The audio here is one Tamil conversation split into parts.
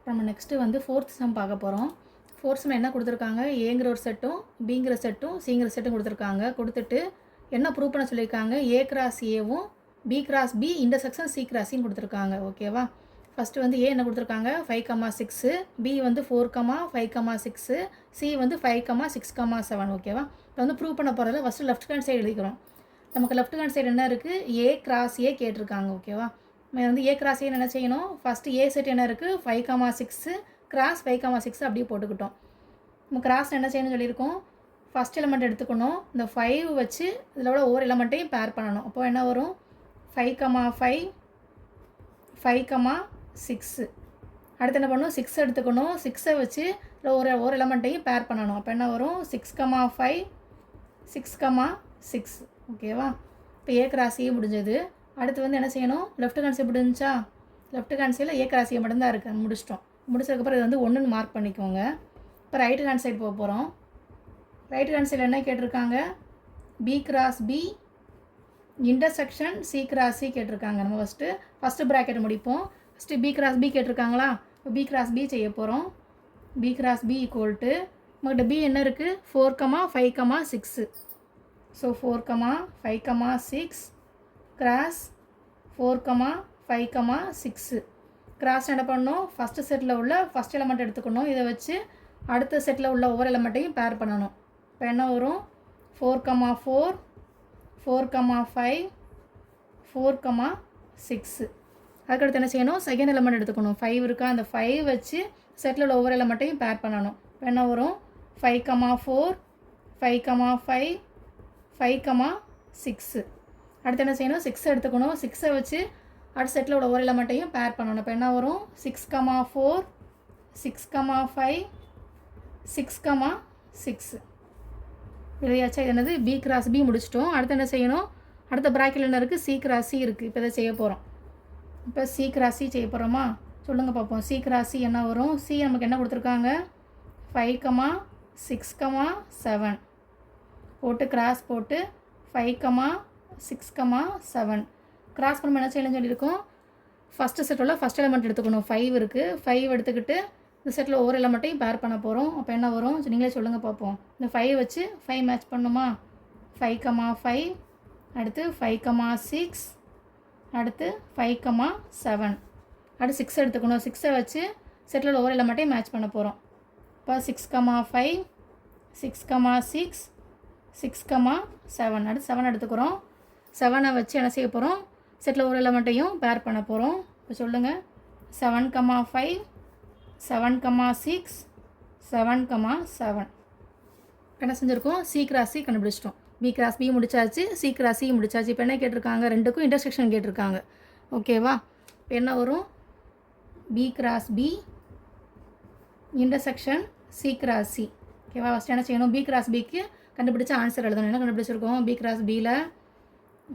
நம்ம நெக்ஸ்ட்டு வந்து ஃபோர்த் சம் பார்க்க போகிறோம். ஃபோர்த் சம் என்ன கொடுத்துருக்காங்க, ஏங்கிற ஒரு செட்டும் பிங்கிற செட்டும் சிங்கிற செட்டும் கொடுத்துருக்காங்க. கொடுத்துட்டு என்ன ப்ரூவ் பண்ண சொல்லியிருக்காங்க, ஏ கிராஸ் ஏவும் B cross B intersection C cross சின்னு கொடுத்துருக்காங்க. ஓகேவா? ஃபஸ்ட்டு வந்து ஏ என்ன கொடுத்துருக்காங்க 5,6, பி வந்து 4,5,6, சி வந்து 5,6,7. ஓகேவா? இப்போ வந்து ப்ரூவ் பண்ண போகிறதுல ஃபஸ்ட்டு லெஃப்ட் ஹேண்ட் சைடு எழுதிக்கிறோம். நமக்கு லெஃப்ட் ஹேண்ட் சைடு என்ன இருக்குது, ஏ கிராஸ் ஏ கேட்டிருக்காங்க. ஓகேவா? நம்ம வந்து ஏ கிராஸ் ஏன்னு என்ன செய்யணும், ஃபஸ்ட்டு ஏ செட் என்ன இருக்குது 5,6 கிராஸ் 5,6 அப்படியே போட்டுக்கிட்டோம். நம்ம கிராஸ் என்ன செய்யணும்னு சொல்லியிருக்கோம், ஃபஸ்ட் எலமெண்ட் எடுத்துக்கணும். இந்த 5 வச்சு இதில் உள்ள ஒவ்வொரு எலமெண்ட்டையும் பேர் பண்ணணும். அப்போ என்ன வரும் 5,5 5,6. அடுத்து என்ன பண்ணணும், 6 எடுத்துக்கணும். 6 வச்சு இதில் ஒரு எலமெண்ட்டையும் பேர் பண்ணணும். அப்போ என்ன வரும் 6,5 6,6. ஓகேவா? இப்போ ஏ கிராஸ் ஏ முடிஞ்சது. அடுத்து வந்து என்ன செய்யணும், லெஃப்ட் ஹேண்ட் சைடு முடிஞ்சா, லெஃப்ட் ஹேண்ட் சைடில் ஏ கிராஸ் ஏ மட்டும்தான் இருக்குது. முடிச்சிட்டோம். முடிச்சதுக்கப்புறம் இது வந்து 1ன்னு மார்க் பண்ணிக்கோங்க. இப்போ ரைட் ஹேண்ட் சைடு போக போகிறோம். ரைட் ஹேண்ட் சைடில் என்ன கேட்டிருக்காங்க, B cross B intersection C cross C கேட்டிருக்காங்க. நம்ம ஃபஸ்ட்டு ப்ராக்கெட் முடிப்போம். ஃபஸ்ட்டு பி கிராஸ் பி கேட்டிருக்காங்களா, இப்போ பி கிராஸ் பி செய்ய போகிறோம். B cross B equal to நம்மகிட்ட பி என்ன இருக்குது 4,5,6. So 4,5,6 cross 4,5,6. கிராஸ் என்ன பண்ணணும், ஃபஸ்ட்டு செட்டில் உள்ள ஃபஸ்ட் எலமெண்ட் எடுத்துக்கணும். இதை வச்சு அடுத்த செட்டில் உள்ள ஒவ்வொரு எலமெண்ட்டையும் பேர் பண்ணணும். இப்போ என்ன வரும் 4,4 4,5 4,6. அதுக்கடுத்து என்ன செய்யணும், செகண்ட் எலமெண்ட் எடுத்துக்கணும். 5 இருக்கா, அந்த 5 வச்சு செட்டில் உள்ள ஒவ்வொரு எலமெண்ட்டையும் பேர் பண்ணணும். இப்போ என்ன வரும் 5,4 5,5 5,6. அடுத்து என்ன செய்யணும், 6 எடுத்துக்கணும். 6 வச்சு அடுத்த செட்டில் உள்ள ஒவ்வொரு எலமெண்ட்டையும் பேர் பண்ணணும். இப்போ என்ன வரும் 6,4 6,5 6,6. எழுதியாச்சா? இது என்னது பி கிராஸ் பி முடிச்சிட்டோம். அடுத்து என்ன செய்யணும், அடுத்த ப்ராக்கெட்டில் என்ன இருக்குது, சி கிராஸ் சி இருக்குது. இப்போ இதை செய்ய போகிறோம். இப்போ சி கிராஸ் சி செய்ய போகிறோமா, சொல்லுங்கள் பார்ப்போம். சி கிராஸ் சி என்ன வரும், சி நமக்கு என்ன கொடுத்துருக்காங்க 5,6,7 போட்டு கிராஸ் போட்டு 5,6,7 கிராஸ் பண்ண என்ன செய்யணும்னு சொல்லியிருக்கோம், ஃபஸ்ட்டு செட்டில் ஃபஸ்ட் எலமெண்ட் எடுத்துக்கணும். 5 இருக்குது. 5 எடுத்துக்கிட்டு இந்த செட்டில் ஒவ்வொரு எலமெண்ட்டையும் பேர் பண்ண போகிறோம். அப்போ என்ன வரும், நீங்களே சொல்லுங்கள் பார்ப்போம். இந்த 5 வச்சு 5 மேட்ச் பண்ணுமா, 5,5 அடுத்து 5,6 அடுத்து 5,7 அடுத்து 6 எடுத்துக்கணும். 6 வச்சு செட்டில் ஒவ்வொரு எலமெண்ட்டையும் மேட்ச் பண்ண போகிறோம். இப்போ 6,5 6,6 6,7 அடுத்து 7 எடுத்துக்கிறோம். 7 வச்சு என்ன செய்ய போகிறோம், செட்டில் ஒரு எலமெண்ட்டையும் பேர் பண்ண போகிறோம். இப்போ சொல்லுங்கள் 7,5 7,6 7,7. என்ன செஞ்சுருக்கோம், சி கிராஸ் சி கண்டுபிடிச்சிட்டோம். பி கிராஸ் பி முடிச்சாச்சு, சி கிராஸ் சி முடிச்சாச்சு. இப்போ என்ன கேட்டிருக்காங்க, ரெண்டுக்கும் இன்டர்செக்ஷன் கேட்டிருக்காங்க. ஓகேவா? இப்போ என்ன வரும், B cross B intersection C cross C. ஓகேவா? ஃபஸ்ட்டு என்ன செய்யணும், பி கிராஸ் பிக்கு கண்டுபிடிச்ச ஆன்சர் எழுதணும். என்ன கண்டுபிடிச்சிருக்கோம், பி கிராஸ் பியில்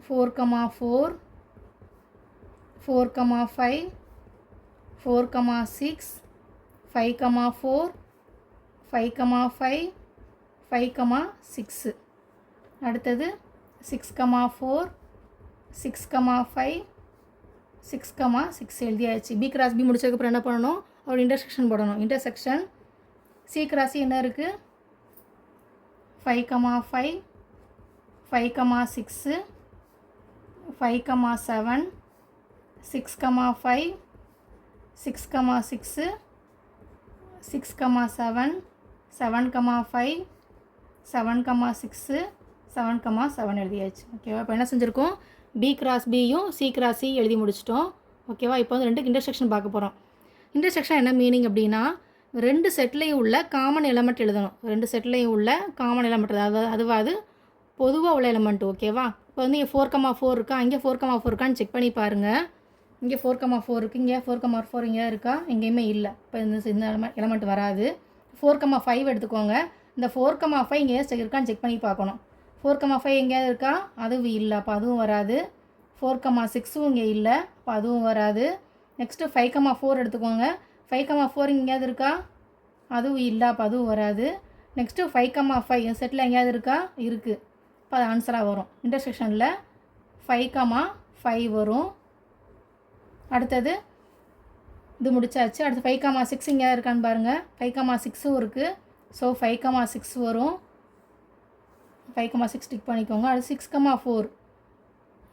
4,4 4,5 4,6 5,4 5,5 5,6. அடுத்தது 6,4 6,5 6,6 எழுதியாச்சு. பி கிராஸ் பி முடிச்சதுக்கப்புறம் என்ன பண்ணணும், ஒரு இன்டர்செக்ஷன் போடணும். இன்டர்செக்ஷன் சி கிராஸ் சி என்ன இருக்குது 5,5 5,6 5,7 6,5 6,6 6,7 7,5 7,6 7,7 எழுதியாச்சு. ஓகேவா? இப்போ என்ன செஞ்சுருக்கோம், பி கிராஸ் பியும் சி கிராஸ் சி எழுதி முடிச்சிட்டோம். ஓகேவா? இப்போ வந்து ரெண்டுக்கு இன்டர்செக்ஷன் பார்க்க போகிறோம். இன்டர்செக்ஷன் என்ன மீனிங் அப்படின்னா, ரெண்டு செட்லேயும் உள்ள காமன் எலமெண்ட் எழுதணும். ரெண்டு செட்லேயும் உள்ள காமன் எலமெண்ட், அதுவாது பொதுவாக உள்ள எலமெண்ட். ஓகேவா? இப்போ வந்து இங்கே 4,4 இருக்கா, இங்கே 4,4 இருக்கான்னு செக் பண்ணி பாருங்கள். இங்கே 4,4 இருக்குது, இங்கே 4,4 இங்கே இருக்கா, எங்கேயுமே இல்லை. இப்போ இந்த எலமெண்ட் வராது. 4,5 எடுத்துக்கோங்க. இந்த 4,5 இங்கே இருக்கான்னு செக் பண்ணி பார்க்கணும். 4,5 எங்கேயாவது இருக்கா, அதுவும் இல்லை, அப்போ அதுவும் வராது. 4,6 இங்கே இல்லை, அப்போ அதுவும் வராது. நெக்ஸ்ட்டு 5,4 எடுத்துக்கோங்க. 5,4 எங்கேயாவது இருக்கா, அதுவும் இல்லை, அப்போ அதுவும் வராது. நெக்ஸ்ட்டு 5,5 இந்த செட்டில் எங்கேயாவது இருக்கா, இருக்குது, இப்போ அது ஆன்சராக வரும். இன்டர்செக்ஷனில் 5,5 வரும். அடுத்தது இது முடிச்சாச்சு. அடுத்து 5,6 இங்கே இருக்கான்னு பாருங்கள். 5,6 இருக்குது. ஸோ 5,6 வரும். 5,6 டிக் பண்ணிக்கோங்க. அடுத்து 6,4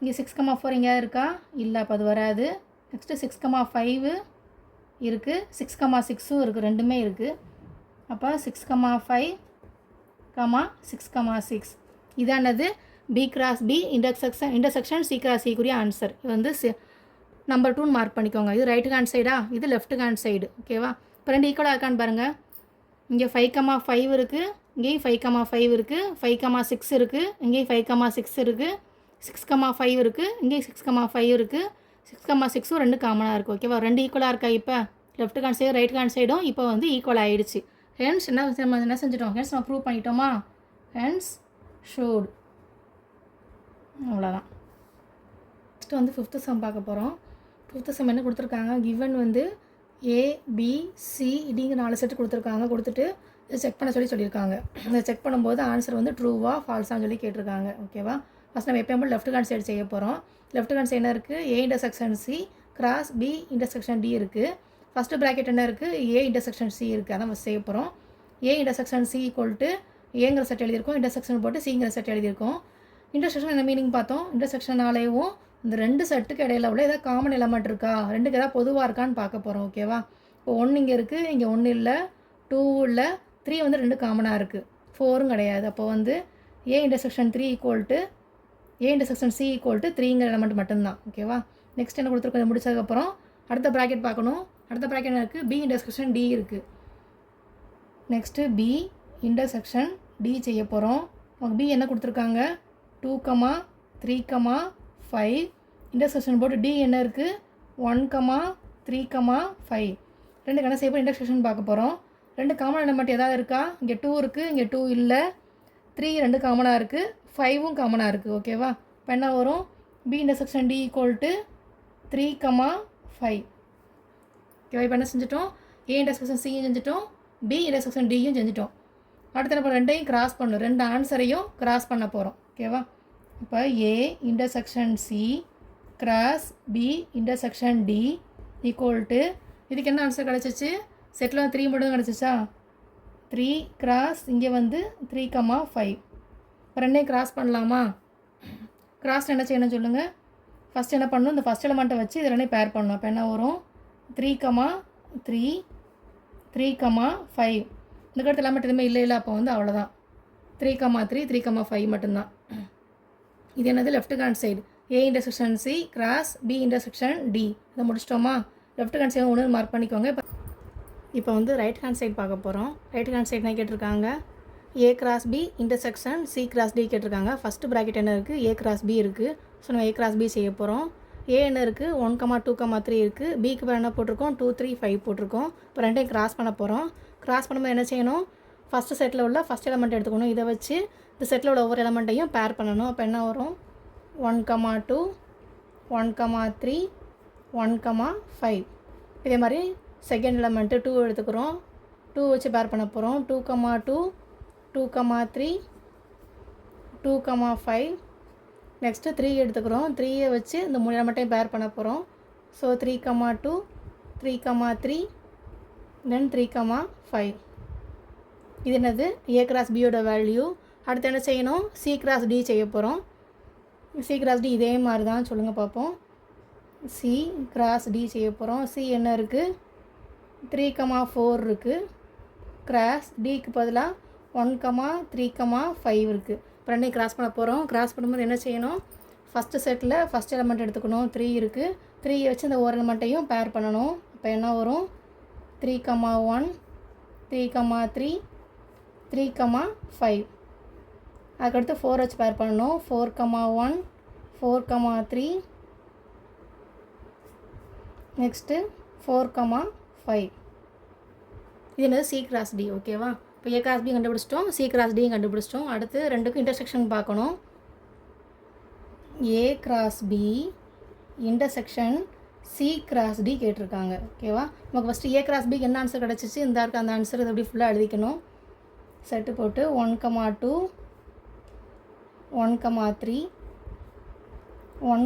இங்கே 6,4 எங்கேயாவது இருக்கா? இல்லை, அப்போ அது வராது. நெக்ஸ்ட்டு 6,5 இருக்குது. 6,6 இருக்குது. ரெண்டுமே இருக்குது. அப்போ 6,5, 6,6 இதானது B cross B intersection C cross C குறிய ஆன்சர். இது வந்து நம்பர் 2 மார்க் பண்ணிக்கோங்க. இது ரைட் ஹேண்ட் சைடா, இது லெஃப்ட் ஹேண்ட் சைடு. ஓகேவா? இப்போ ரெண்டு ஈக்குவலாக இருக்கான்னு பாருங்கள். இங்கே 5,5 இருக்குது, இங்கேயும் 5,5 இருக்குது, 5,6 இருக்குது, இங்கேயும் 5,6 இருக்குது, 6,5 இருக்குது, இங்கேயும் 6,5 இருக்குது, 6,6 ரெண்டு காமனாக இருக்குது. ஓகேவா? ரெண்டு ஈக்குவலாக இருக்கா? இப்போ left hand side right hand சைடும் இப்போ வந்து ஈக்குவல் ஆகிடுச்சு. ஹென்ஸ் என்ன செஞ்சிட்டோம்? ஹென்ஸ் நம்ம ப்ரூவ் பண்ணிட்டோமா? ஹென்ஸ் ஷோட். அவ்வளோதான். நெக்ஸ்ட்டு வந்து 5th சம் பார்க்க போகிறோம். 5th சம் என்ன கொடுத்துருக்காங்க? கிவன் வந்து ABCDங்கிற 4 செட்டு கொடுத்துருக்காங்க. கொடுத்துட்டு இதை செக் பண்ண சொல்லியிருக்காங்க. இதை செக் பண்ணும்போது ஆன்சர் வந்து ட்ரூவா ஃபால்ஸான்னு சொல்லி கேட்டிருக்காங்க. ஓகேவா? ஃபஸ்ட் நம்ம எப்போயும் லெஃப்ட் ஹேண்ட் சைடு செய்ய போகிறோம். லெஃப்ட் ஹேண்ட் சைடு என்ன இருக்குது? A intersection C cross B intersection D இருக்குது. ஃபஸ்ட்டு ப்ராக்கெட் என்ன இருக்குது? A இன்டர்செக்ஷன் C இருக்குது. அதான் ஃபஸ்ட் செய்ய போகிறோம். A intersection C equal to ஏங்கிற செட் எழுதியிருக்கோம், இன்டர்செக்ஷன் போட்டு சிங்கிற செட் எழுதியிருக்கோம். இன்டர்செக்ஷன் என்ன மீனிங் பார்த்தோம்? இன்டர்செக்ஷனாலேயும் இந்த ரெண்டு செட்டுக்கு இடையில உள்ள ஏதாவது காமன் எலமெண்ட் இருக்கா, ரெண்டுக்கு ஏதாவது பொதுவாக இருக்கான்னு பார்க்க போகிறோம். ஓகேவா? இப்போ 1 இங்கே இருக்குது, இங்கே 1 இல்லை, 2 இல்லை, 3 வந்து ரெண்டு காமனாக இருக்குது, 4ம் கிடையாது. அப்போ வந்து A intersection 3 equal to A intersection C equal to 3ங்கிற எலமெண்ட் மட்டும்தான். ஓகேவா? நெக்ஸ்ட் என்ன கொடுத்துருக்கோம்? முடிச்சதுக்கப்புறம் அடுத்த ப்ராக்கெட் பார்க்கணும். அடுத்த ப்ராக்கெட் என்ன இருக்குது? B இன்டர்செக்ஷன் D இருக்குது. நெக்ஸ்ட்டு B இன்டர்செக்ஷன் D செய்ய போகிறோம். B என்ன கொடுத்துருக்காங்க? 2, 3, 5 இன்டர்செக்ஷன் போட்டு D என்ன இருக்குது? 1, 3, 5 ரெண்டு கணக்கு செய்ய போய் இன்டர்செக்ஷன் பார்க்க போகிறோம். ரெண்டு காமன் எலமெண்ட் ஏதாவது இருக்கா? இங்கே 2 இருக்குது, இங்கே 2 இல்லை, 3 ரெண்டு காமனாக இருக்குது, 5ம் காமனாக இருக்குது. ஓகேவா? இப்போ என்ன வரும்? B intersection D equal to 3, 5. ஓகேவா? இப்போ என்ன செஞ்சிட்டோம்? A இன்டர்செக்ஷன் Cயும் செஞ்சிட்டோம், B இன்டர்செக்ஷன் Dயும் செஞ்சிட்டோம். அடுத்த நம்ம ரெண்டையும் கிராஸ் பண்ணணும். ரெண்டு ஆன்சரையும் கிராஸ் பண்ண போகிறோம். ஓகேவா? இப்போ A intersection C cross B intersection D equal to இதுக்கு என்ன ஆன்சர் கிடச்சிச்சு? செட்டில் 3 மட்டும் கிடச்சிச்சா? 3 கிராஸ் இங்கே வந்து 3, 5 இப்போ ரெண்டையும் கிராஸ் பண்ணலாமா? கிராஸ் என்ன செய்யணும் சொல்லுங்கள்? ஃபஸ்ட் என்ன பண்ணணும்? இந்த ஃபஸ்ட் எலமெண்ட்டை வச்சு இது ரெண்டையும் பேர் பண்ணணும். அப்போ என்ன வரும்? 3, 3, 3, 5 இதுக்கு அடுத்த எலமெண்ட் எதுவுமே இல்லை. அப்போ வந்து அவ்வளோதான். 3, 3, 3, 5 மட்டும்தான். இது என்னது? Left hand side A intersection C cross B intersection D. இதை முடிச்சிட்டோமா? லெஃப்ட் ஹேண்ட் சைடு 1 மார்க் பண்ணிக்கோங்க. இப்போ வந்து ரைட் ஹேண்ட் சைடு பார்க்க போகிறோம். ரைட் ஹேண்ட் சைடு என்ன கேட்டிருக்காங்க? A cross B intersection C cross D கேட்டிருக்காங்க. ஃபஸ்ட்டு ப்ராக்கெட் என்ன இருக்குது? A கிராஸ் B இருக்குது. ஸோ நம்ம A கிராஸ் B செய்ய போகிறோம். A என்ன இருக்குது? 1, 2, 3 இருக்குது. Bக்கு பேர் என்ன போட்டிருக்கோம்? 2, 3, 5 போட்டிருக்கோம். இப்போ ரெண்டையும் கிராஸ் பண்ண போகிறோம். கிராஸ் பண்ணும்போது என்ன செய்யணும்? ஃபஸ்ட்டு செட்டில் உள்ள ஃபஸ்ட் எலமெண்ட் எடுத்துக்கணும். இதை வச்சு இந்த செட்டில் உள்ள ஒவ்வொரு எலமெண்ட்டையும் பேர் பண்ணணும். அப்போ என்ன வரும்? 1, 2, 1, 3, 1, 5 இதே மாதிரி செகண்ட் எலமெண்ட்டு 2 எடுத்துக்கிறோம். 2 வச்சு பேர் பண்ண போகிறோம். 2, 2, 2, 3, 2, 5 நெக்ஸ்ட்டு 3 எடுத்துக்கிறோம். 3 வச்சு இந்த 3 எலமெண்ட்டையும் பேர் பண்ண போகிறோம். ஸோ 3, 2, 3, 3 தென் 3, 5 இது என்னது? A கிராஸ் Bயோட வேல்யூ. அடுத்து என்ன செய்யணும்? C கிராஸ் D செய்ய போகிறோம். C கிராஸ் D இதே மாதிரி தான் சொல்லுங்கள் பார்ப்போம். C கிராஸ் D செய்ய போகிறோம். C என்ன இருக்குது? 3, 4 இருக்குது. கிராஸ் Dக்கு பதிலாக 1, 3, 5 இருக்குது. இப்போ ரெண்டையும் கிராஸ் பண்ண போகிறோம். கிராஸ் பண்ணும்போது என்ன செய்யணும்? ஃபஸ்ட்டு செட்டில் ஃபஸ்ட் எலமெண்ட் எடுத்துக்கணும். 3 இருக்குது. 3 வச்சு இந்த ஒரு எலமெண்ட்டையும் பேர் பண்ணணும். இப்போ என்ன வரும்? 3, 1, 3, 3, 3, 5 அதுக்கடுத்து 4 வச்சு பேர் பண்ணணும். 4, 1, 4, 3 நெக்ஸ்ட்டு 4, 5 இது என்னது? C cross D. ஓகேவா? இப்போ A கிராஸ் B கண்டுபிடிச்சிட்டோம், C கிராஸ் D கண்டுபிடிச்சிட்டோம். அடுத்து ரெண்டுக்கும் இன்டர்செக்ஷன் பார்க்கணும். A cross B intersection C cross D கேட்டிருக்காங்க. ஓகேவா? நமக்கு ஃபஸ்ட்டு A கிராஸ் Bக்கு என்ன ஆன்சர் கிடச்சிச்சு? இந்த இருக்க அந்த ஆன்சர் இதை அப்படி ஃபுல்லாக எழுதிக்கணும். செட்டு போட்டு 1, 2, 1, 3, 1,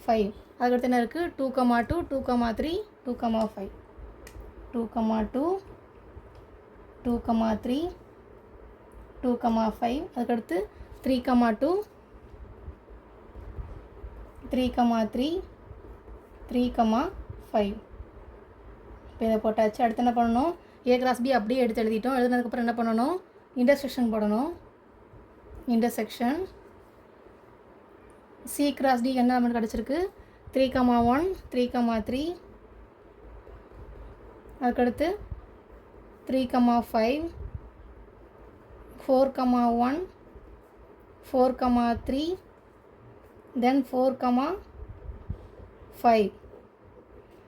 5 அதுக்கடுத்து என்ன இருக்குது? 2, 2, 2, 3, 2, 5 2, 2, 3, 2, 5, அதுக்கடுத்து 3, 2, 3, 3, 3, 5. இப்போ இதை போட்டாச்சு. அடுத்து என்ன பண்ணணும், A cross B அப்படியே எடுத்து எழுதிட்டோம். எழுதுனதுக்கப்புறம் என்ன பண்ணணும், இன்டர்செக்ஷன் போடணும். இன்டர்செக்ஷன் C cross D என்ன நமக்கு கிடச்சிருக்கு, 3, 1, 3, 3, அதுக்கடுத்து 3, 5, 4, 1, 4, 3, then 4, 5.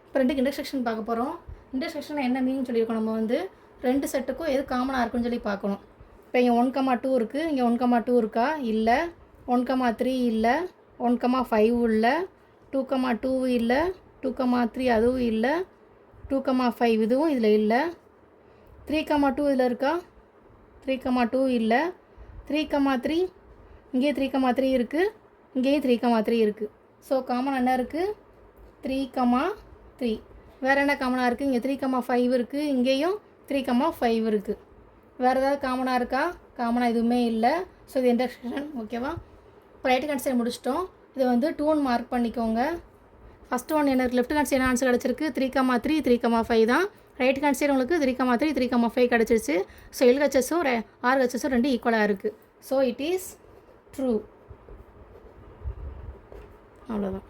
இப்போ ரெண்டுக்கு இன்டர்செக்ஷன் பார்க்க போகிறோம். இன்டர்செக்ஷன் என்ன மீனிங் சொல்லியிருக்கோம், நம்ம வந்து ரெண்டு செட்டுக்கும் எது காமனாக இருக்குன்னு சொல்லி பார்க்கணும். இப்போ இங்கே 1, 2 இருக்குது, இங்கே 1, 2 இருக்கா, இல்லை. 1, 3 இல்லை, 1, 5 இல்லை, 2, 2 இல்லை, 2, 3 அதுவும் இல்லை, 2, 5 இதுவும் இதில் இல்லை. 3, 2 இதில் இருக்கா, 3, 2 இல்லை. 3, 3 இங்கேயும் 3, 3 இருக்குது, இங்கேயும் 3, 3 இருக்குது. ஸோ காமன் என்ன இருக்குது, 3, 3. வேறு என்ன காமனாக இருக்குது, இங்கே 3, 5 இருக்குது, இங்கேயும் 3, 5 இருக்குது. வேறு ஏதாவது காமனாக இருக்கா, காமனாக எதுவுமே இல்லை. ஸோ இது இன்டர்செக்ஷன். ஓகேவா, இப்போ ரைட் ஹேண்ட் சைடு முடிச்சிட்டோம். இதை வந்து 2 மார்க் பண்ணிக்கோங்க. ஃபஸ்ட்டு ஒன் எனக்கு லெஃப்ட் ஹேண்ட் சைடு ஆன்சர் கிடச்சிருக்கு 3, 3, 3, 5 தான். ரைட் ஹேண்ட் சைடு உங்களுக்கு 3, 3, 3, 5 கிடச்சிருச்சு. ஸோ LHSஸும் RHSஸும் ரெண்டு ஈக்குவலாக இருக்குது. So it is true. அவ்வளோதான்.